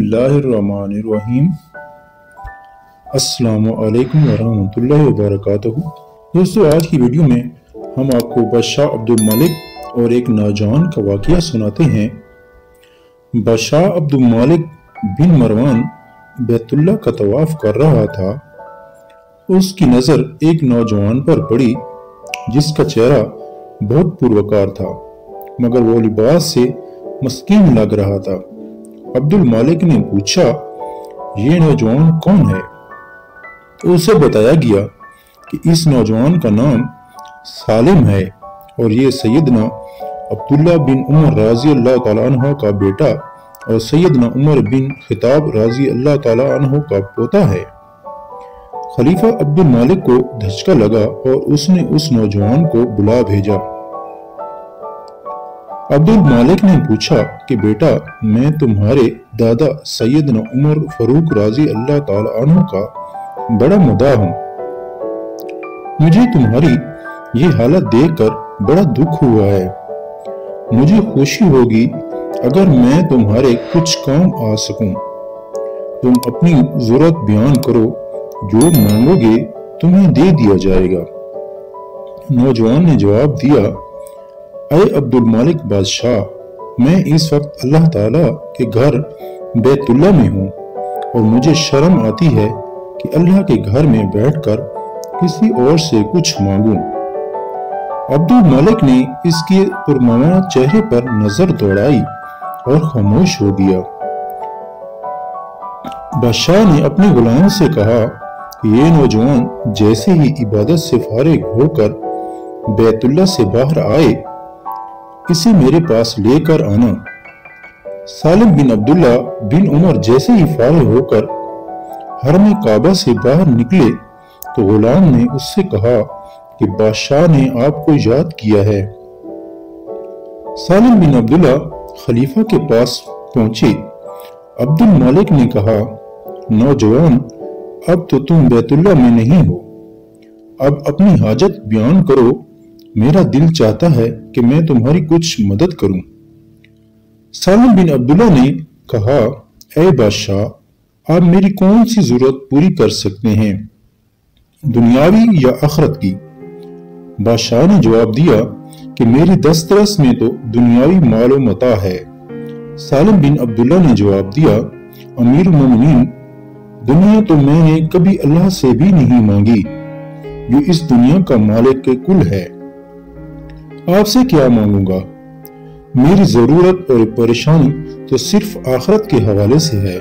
बिस्मिल्लाहिर्रहमानिर्रहीम। अस्सलामु अलैकुम वरहमतुल्लाहि वबरकातुहू। दोस्तों, आज की वीडियो में हम आपको बादशाह अब्दुल मलिक और एक नौजवान का वाक़या सुनाते हैं। बादशाह अब्दुल मलिक बिन मरवान बैतुल्लाह का तवाफ कर रहा था। उसकी नज़र एक नौजवान पर पड़ी जिसका चेहरा बहुत पुरवकार था, मगर वो लिबास से मस्कीन लग रहा था। अब्दुल मालिक ने पूछा, ये नौजवान कौन है? तो उसे बताया गया कि इस नौजवान का नाम सालिम है और ये सैयदना अब्दुल्ला बिन उमर राजी अल्लाह ताला अन्हु का बेटा और सैयदना उमर बिन खिताब राजी अल्लाह ताला अन्हु का पोता है। खलीफा अब्दुल मालिक को धचका लगा और उसने उस नौजवान को बुला भेजा। अब्दुल मालिक ने पूछा कि बेटा, मैं तुम्हारे दादा सैयदना उमर फारूक राजी अल्लाह ताला अन्हु का बड़ा मुद्दा हूँ। मुझे तुम्हारी ये हालत देखकर बड़ा दुख हुआ है। मुझे खुशी होगी अगर मैं तुम्हारे कुछ काम आ सकूं। तुम अपनी जरूरत बयान करो, जो मांगोगे तुम्हें दे दिया जाएगा। नौजवान ने जवाब दिया, अय अब्दुल मालिक बादशाह, मैं इस वक्त अल्लाह ताला के घर बैतुल्लाह में हूँ और मुझे शर्म आती है कि अल्लाह के घर में बैठकर किसी और से कुछ मांगूं। अब्दुल मालिक ने इसके पुरमाना चेहरे पर नजर दौड़ाई और खामोश हो गया। बादशाह ने अपने गुलाम से कहा, ये नौजवान जैसे ही इबादत से फारिग होकर बैतुल्लाह से बाहर आए, इसे मेरे पास लेकर आना। सालिम बिन अब्दुल्ला बिन उमर जैसे ही फारिग होकर हरम काबा से बाहर निकले तो गुलाम ने उससे कहा कि बादशाह ने आपको याद किया है। सालिम बिन अब्दुल्ला खलीफा के पास पहुंचे। अब्दुल मालिक ने कहा, नौजवान, अब तो तुम बैतुल्लाह में नहीं हो, अब अपनी हाजत बयान करो। मेरा दिल चाहता है कि मैं तुम्हारी कुछ मदद करूं। सालिम बिन अब्दुल्ला ने कहा, ऐ बादशाह, आप मेरी कौन सी जरूरत पूरी कर सकते हैं, दुनियावी या आखिरत की? बादशाह ने जवाब दिया कि मेरी दस्तरस में तो दुनियावी मालो मता है। सालिम बिन अब्दुल्ला ने जवाब दिया, अमीर मोमिनीन, दुनिया तो मैंने कभी अल्लाह से भी नहीं मांगी, जो इस दुनिया का मालिक के कुल है। आपसे क्या मांगूंगा? मेरी जरूरत और परेशानी तो सिर्फ आखिरत के हवाले से है।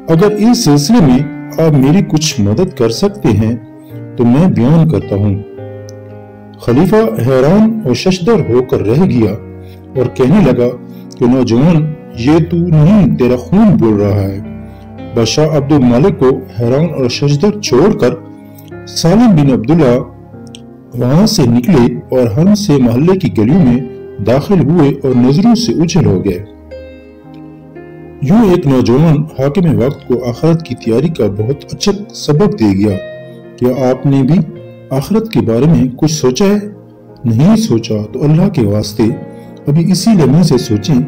अगर इस सिलसिले में आप मेरी कुछ मदद कर सकते हैं तो मैं बयान करता हूँ। खलीफा हैरान और शशदर होकर रह गया और कहने लगा कि नौजवान, ये तू नहीं, तेरा खून बोल रहा है। बादशाह अब्दुल मालिक को हैरान और शशदर छोड़कर सालिम बिन अब्दुल्ला वहां से निकले और हरम से मोहल्ले की गलियों में दाखिल हुए और नजरों से उछल हो गए। यूं एक नौजवान हाकिम वक्त को आखिरत की तैयारी का बहुत अच्छा सबक दे गया। क्या आपने भी आखिरत के बारे में कुछ सोचा है? नहीं सोचा तो अल्लाह के वास्ते अभी इसी लम्हे से सोचें